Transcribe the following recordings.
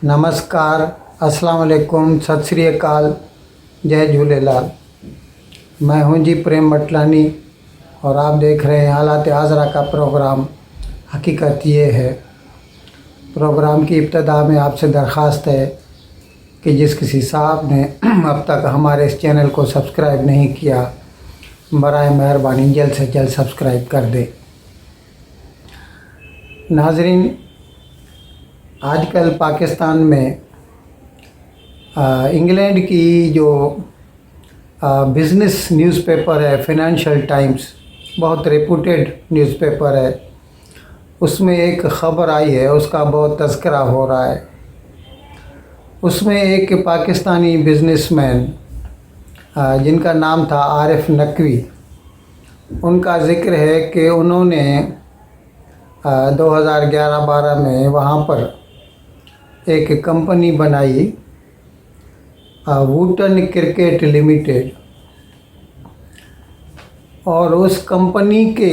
नमस्कार, अस्सलाम वालेकुम, सत श्री अकाल, जय झूलेलाल। मैं हूं जी प्रेम मटलानी और आप देख रहे हैं हालात हाज़रा का प्रोग्राम। हकीकत ये है, प्रोग्राम की इब्तदा में आपसे दरख्वास्त है कि जिस किसी साहब ने अब तक हमारे इस चैनल को सब्सक्राइब नहीं किया, बराए मेहरबानी जल्द से जल्द सब्सक्राइब कर दें। नाज़रीन, आजकल पाकिस्तान में इंग्लैंड की जो बिज़नेस न्यूज़पेपर है फाइनेंशियल टाइम्स, बहुत रेपुटेड न्यूज़पेपर है, उसमें एक ख़बर आई है, उसका बहुत तज़किरा हो रहा है। उसमें एक पाकिस्तानी बिज़नेसमैन जिनका नाम था आरिफ नकवी, उनका ज़िक्र है कि उन्होंने 2011-12 में वहाँ पर एक कंपनी बनाई, वुटन क्रिकेट लिमिटेड, और उस कंपनी के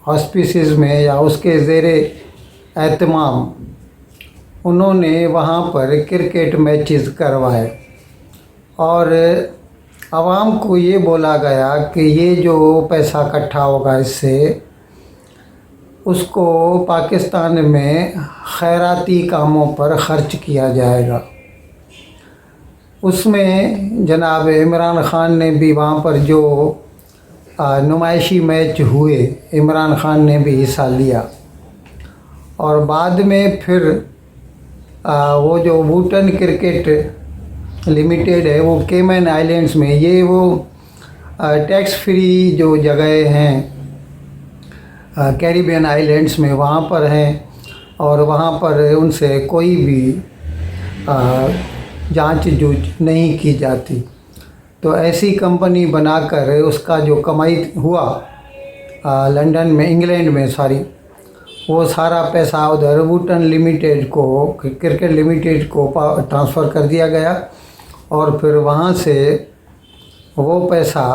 ऑस्पिसेस में या उसके ज़ेरे एहतमाम उन्होंने वहाँ पर क्रिकेट मैचेस करवाए और आवाम को ये बोला गया कि ये जो पैसा इकट्ठा होगा इससे उसको पाकिस्तान में खैराती कामों पर ख़र्च किया जाएगा। उसमें जनाब इमरान ख़ान ने भी वहाँ पर जो नुमाइशी मैच हुए, इमरान ख़ान ने भी हिस्सा लिया। और बाद में फिर वो जो वुटन क्रिकेट लिमिटेड है वो केमन आइलैंड्स में, ये वो टैक्स फ्री जो जगह हैं कैरिबियन आइलैंड्स में, वहाँ पर हैं और वहाँ पर उनसे कोई भी जांच जूझ नहीं की जाती। तो ऐसी कंपनी बनाकर उसका जो कमाई हुआ लंदन में, इंग्लैंड में सॉरी, वो सारा पैसा उधर वुटन लिमिटेड को, क्रिकेट लिमिटेड को ट्रांसफ़र कर दिया गया और फिर वहाँ से वो पैसा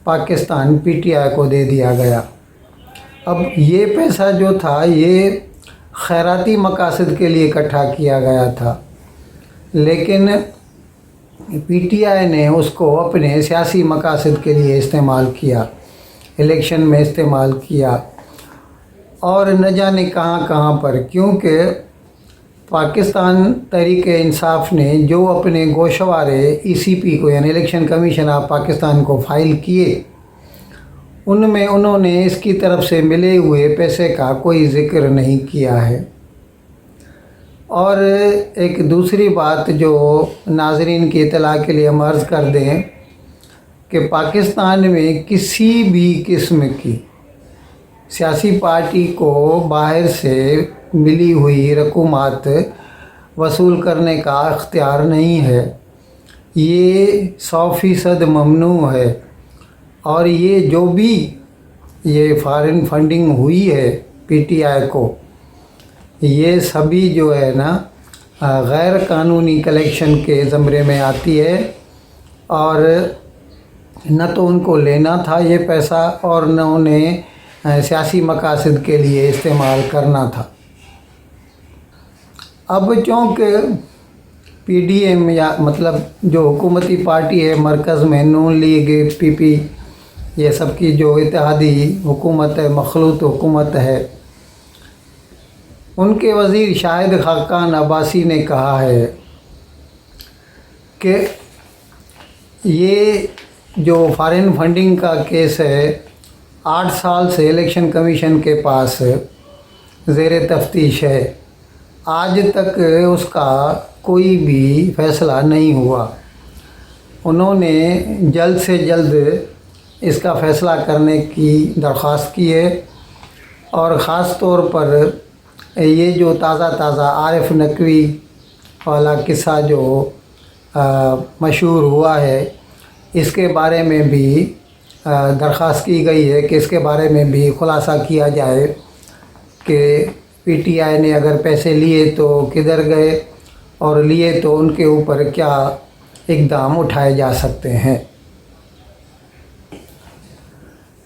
पाकिस्तान पीटीआई को दे दिया गया। अब ये पैसा जो था ये खैराती मकासद के लिए इकट्ठा किया गया था, लेकिन पीटीआई ने उसको अपने सियासी मकासद के लिए इस्तेमाल किया, इलेक्शन में इस्तेमाल किया और न जाने कहाँ कहाँ पर। क्योंकि पाकिस्तान तहरीक इंसाफ ने जो अपने गोशवारे ईसीपी को यानी इलेक्शन कमीशन ऑफ पाकिस्तान को फ़ाइल किए, उनमें उन्होंने इसकी तरफ से मिले हुए पैसे का कोई ज़िक्र नहीं किया है। और एक दूसरी बात जो नाज़रीन की इत्तला के लिए हम अर्ज़ कर दें कि पाकिस्तान में किसी भी किस्म की सियासी पार्टी को बाहर से मिली हुई रकूमात वसूल करने का इख्तियार नहीं है, ये 100% ममनू है। और ये जो भी ये फॉरेन फंडिंग हुई है पीटीआई को, ये सभी जो है ना गैर कानूनी कलेक्शन के ज़मरे में आती है और न तो उनको लेना था ये पैसा और न उन्हें सियासी मकासद के लिए इस्तेमाल करना था। अब चूँकि पीडीएम या मतलब जो हुकूमती पार्टी है मरकज़ में, नून लीग, पीपी, ये सब की जो इत्तेहादी हुकूमत है, मखलूत हुकूमत है, उनके वज़ीर शाहिद खाकान अब्बासी ने कहा है कि ये जो फॉरेन फंडिंग का केस है 8 साल से इलेक्शन कमीशन के पास ज़ेर तफ्तीश है, आज तक उसका कोई भी फ़ैसला नहीं हुआ। उन्होंने जल्द से जल्द इसका फ़ैसला करने की दरख्वास्त की है और ख़ास तौर पर ये जो ताज़ा आरिफ नकवी वाला किस्सा जो मशहूर हुआ है, इसके बारे में भी दरख्वास्त की गई है कि इसके बारे में भी खुलासा किया जाए कि पीटीआई ने अगर पैसे लिए तो किधर गए और लिए तो उनके ऊपर क्या इक़दाम उठाए जा सकते हैं।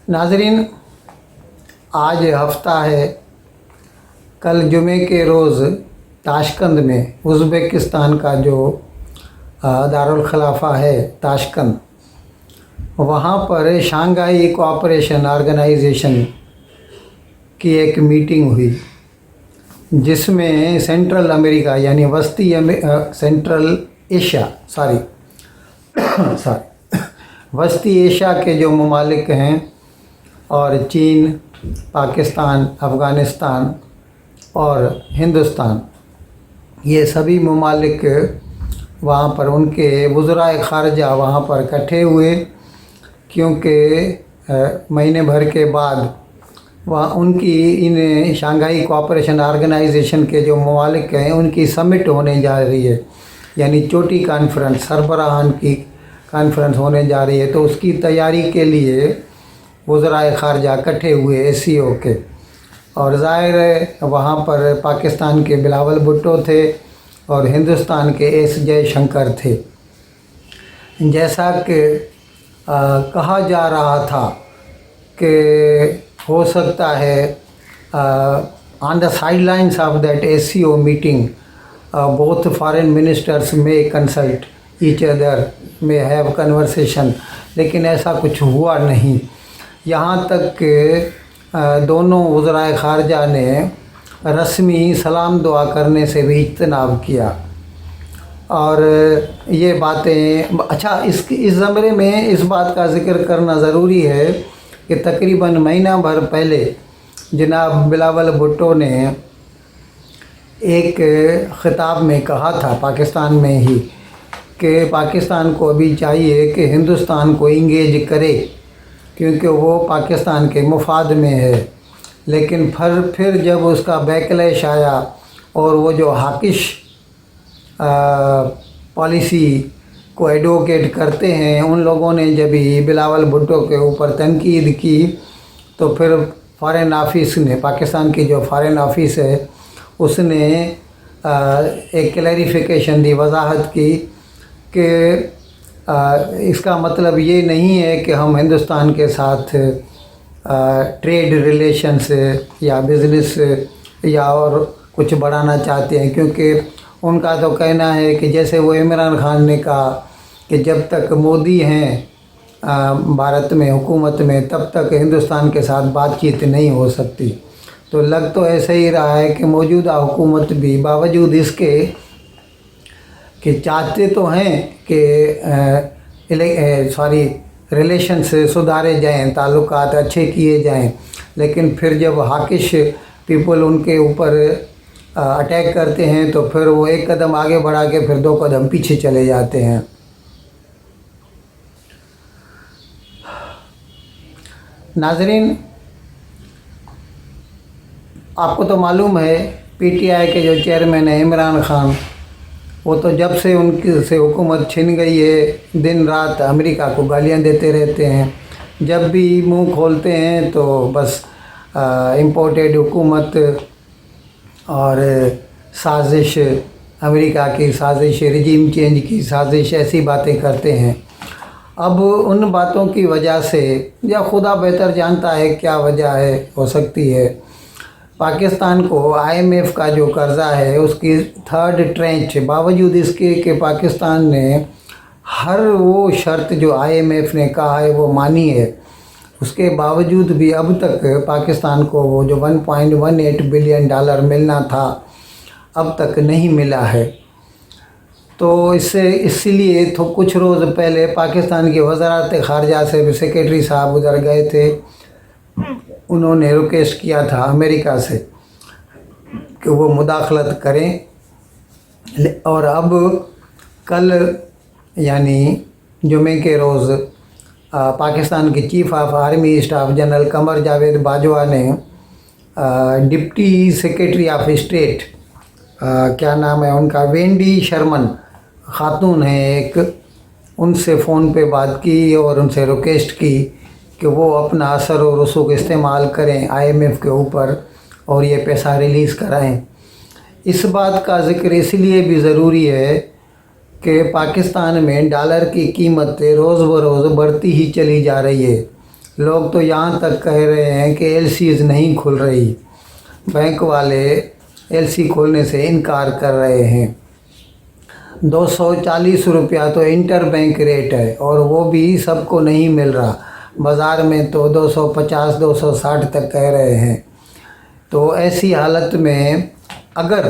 नाज़रीन, आज हफ्ता है, कल जुमे के रोज़ ताशकंद में, उज़्बेकिस्तान का जो दारुल खिलाफा है ताशकंद, वहाँ पर शंघाई कोऑपरेशन ऑर्गेनाइजेशन की एक मीटिंग हुई जिसमें सेंट्रल अमेरिका यानी सेंट्रल एशिया वस्ती एशिया के जो ममालिक हैं और चीन, पाकिस्तान, अफ़गानिस्तान और हिंदुस्तान, ये सभी ममालिक वहाँ पर उनके वज़राए ख़ारजा वहाँ पर इकट्ठे हुए, क्योंकि महीने भर के बाद वहाँ उनकी इन शंघाई कोऑपरेशन ऑर्गेनाइजेशन के जो ममालिक हैं उनकी समिट होने जा रही है, यानी चोटी कॉन्फ्रेंस, सरबराहान की कॉन्फ्रेंस होने जा रही है। तो उसकी तैयारी के लिए वज़राए ख़ारजा इकट्ठे हुए एससीओ के, और ज़ाहिर है वहाँ पर पाकिस्तान के बिलावल भुट्टो थे और हिंदुस्तान के एस जयशंकर थे। जैसा कि कहा जा रहा था कि हो सकता है on the sidelines of that SCO meeting both foreign ministers may consult each other, may have conversation, लेकिन ऐसा कुछ हुआ नहीं। यहाँ तक कि दोनों वज़राए ख़ारजा ने रस्मी सलाम दुआ करने से भी इज्तनाब किया। और ये बातें अच्छा, इस ज़मरे में इस बात का ज़िक्र करना ज़रूरी है कि तकरीबन महीना भर पहले जनाब बिलावल भुट्टो ने एक ख़िताब में कहा था पाकिस्तान में ही कि पाकिस्तान को अभी चाहिए कि हिंदुस्तान को इंगेज करे, क्योंकि वो पाकिस्तान के मुफाद में है। लेकिन फिर जब उसका बैकलैश आया और वो जो हाकिश पॉलिसी को एडवोकेट करते हैं उन लोगों ने जब ही बिलावल भुट्टो के ऊपर तनकीद की, तो फिर फ़ॉरेन ऑफिस ने, पाकिस्तान की जो फ़ॉरेन ऑफिस है उसने एक क्लैरिफिकेशन दी, वजाहत की कि इसका मतलब ये नहीं है कि हम हिंदुस्तान के साथ ट्रेड रिलेशंस या बिज़नेस या और कुछ बढ़ाना चाहते हैं, क्योंकि उनका तो कहना है कि जैसे वो इमरान खान ने कहा कि जब तक मोदी हैं भारत में हुकूमत में तब तक हिंदुस्तान के साथ बातचीत नहीं हो सकती। तो लग तो ऐसे ही रहा है कि मौजूदा हुकूमत भी बावजूद इसके कि चाहते तो हैं कि रिलेशंस सुधारे जाएं, ताल्लुकात अच्छे किए जाएं, लेकिन फिर जब हाकिश पीपल उनके ऊपर अटैक करते हैं तो फिर वो एक कदम आगे बढ़ा के फिर दो कदम पीछे चले जाते हैं। नाज़रीन, आपको तो मालूम है पीटीआई के जो चेयरमैन है इमरान खान, वो तो जब से उनकी से हुकूमत छिन गई है दिन रात अमेरिका को गालियां देते रहते हैं। जब भी मुंह खोलते हैं तो बस इम्पोर्टेड हुकूमत और साजिश, अमेरिका की साजिश, रिजीम चेंज की साजिश, ऐसी बातें करते हैं। अब उन बातों की वजह से, या खुदा बेहतर जानता है क्या वजह है, हो सकती है पाकिस्तान को आईएमएफ का जो कर्ज़ा है उसकी थर्ड ट्रेंच, बावजूद इसके कि पाकिस्तान ने हर वो शर्त जो आईएमएफ ने कहा है वो मानी है, उसके बावजूद भी अब तक पाकिस्तान को वो जो $1.18 बिलियन मिलना था अब तक नहीं मिला है। तो इसीलिए तो कुछ रोज़ पहले पाकिस्तान की वज़ारत ख़ारजा से भी सेक्रेटरी साहब उधर गए थे, उन्होंने रिक्वेस्ट किया था अमेरिका से कि वो मुदाखलत करें। और अब कल यानी जुमे के रोज़ पाकिस्तान के chief of army staff general Qamar Javed Bajwa ने डिप्टी सेक्रेटरी ऑफ स्टेट, क्या नाम है उनका, वेंडी शर्मन ख़ातून है एक, उनसे फ़ोन पे बात की और उनसे रिक्वेस्ट की कि वो अपना असर और रसूख इस्तेमाल करें आईएमएफ के ऊपर और ये पैसा रिलीज़ कराएं। इस बात का ज़िक्र इसलिए भी ज़रूरी है कि पाकिस्तान में डॉलर की कीमत रोज़ बरोज़ बढ़ती ही चली जा रही है। लोग तो यहाँ तक कह रहे हैं कि एलसीज़ नहीं खुल रही, बैंक वाले LC खोलने से इनकार कर रहे हैं। 240 रुपया तो इंटर बैंक रेट है और वो भी सबको नहीं मिल रहा। बाज़ार में तो 250 260 तक कह रहे हैं। तो ऐसी हालत में अगर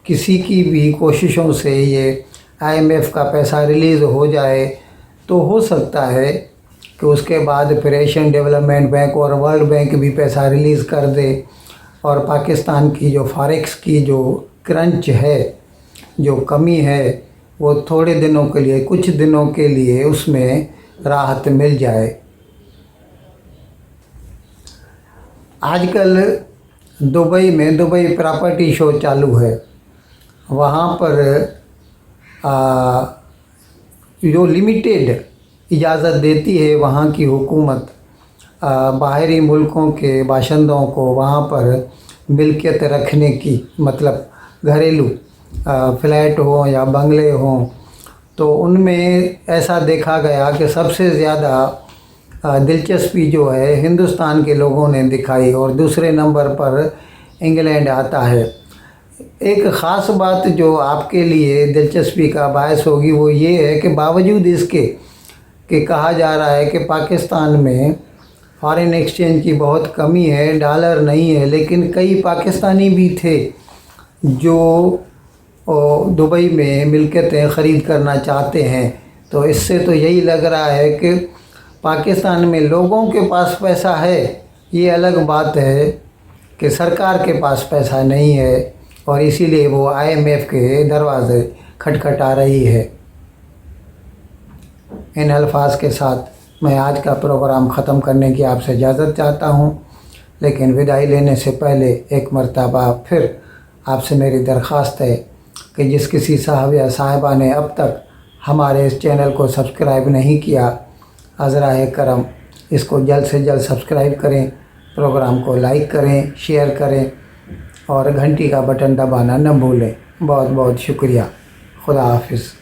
किसी की भी कोशिशों से ये IMF का पैसा रिलीज़ हो जाए तो हो सकता है कि उसके बाद फिर एशियन डेवलपमेंट बैंक और वर्ल्ड बैंक भी पैसा रिलीज़ कर दे और पाकिस्तान की जो फॉरेक्स की जो क्रंच है, जो कमी है, वो थोड़े दिनों के लिए, कुछ दिनों के लिए उसमें राहत मिल जाए। आजकल दुबई में दुबई प्रॉपर्टी शो चालू है। वहाँ पर जो लिमिटेड इजाज़त देती है वहाँ की हुकूमत बाहरी मुल्कों के बाशिंदों को वहाँ पर मिल्कियत रखने की, मतलब घरेलू फ्लैट हो या बंगले हों, तो उनमें ऐसा देखा गया कि सबसे ज़्यादा दिलचस्पी जो है हिंदुस्तान के लोगों ने दिखाई और दूसरे नंबर पर इंग्लैंड आता है। एक ख़ास बात जो आपके लिए दिलचस्पी का बायस होगी वो ये है कि बावजूद इसके कि कहा जा रहा है कि पाकिस्तान में फॉरेन एक्सचेंज की बहुत कमी है, डॉलर नहीं है, लेकिन कई पाकिस्तानी भी थे जो दुबई में मिल्कियतें ख़रीद करना चाहते हैं। तो इससे तो यही लग रहा है कि पाकिस्तान में लोगों के पास पैसा है, ये अलग बात है कि सरकार के पास पैसा नहीं है और इसीलिए वो IMF के दरवाज़े खटखटा रही है। इन अल्फाज के साथ मैं आज का प्रोग्राम ख़त्म करने की आपसे इजाज़त चाहता हूँ, लेकिन विदाई लेने से पहले एक मर्तबा फिर आपसे मेरी दरख्वास्त है कि जिस किसी साहब या साहिबा ने अब तक हमारे इस चैनल को सब्सक्राइब नहीं किया, अज़राए करम इसको जल्द से जल्द सब्सक्राइब करें, प्रोग्राम को लाइक करें, शेयर करें और घंटी का बटन दबाना न भूलें। बहुत बहुत शुक्रिया। खुदा हाफिज़।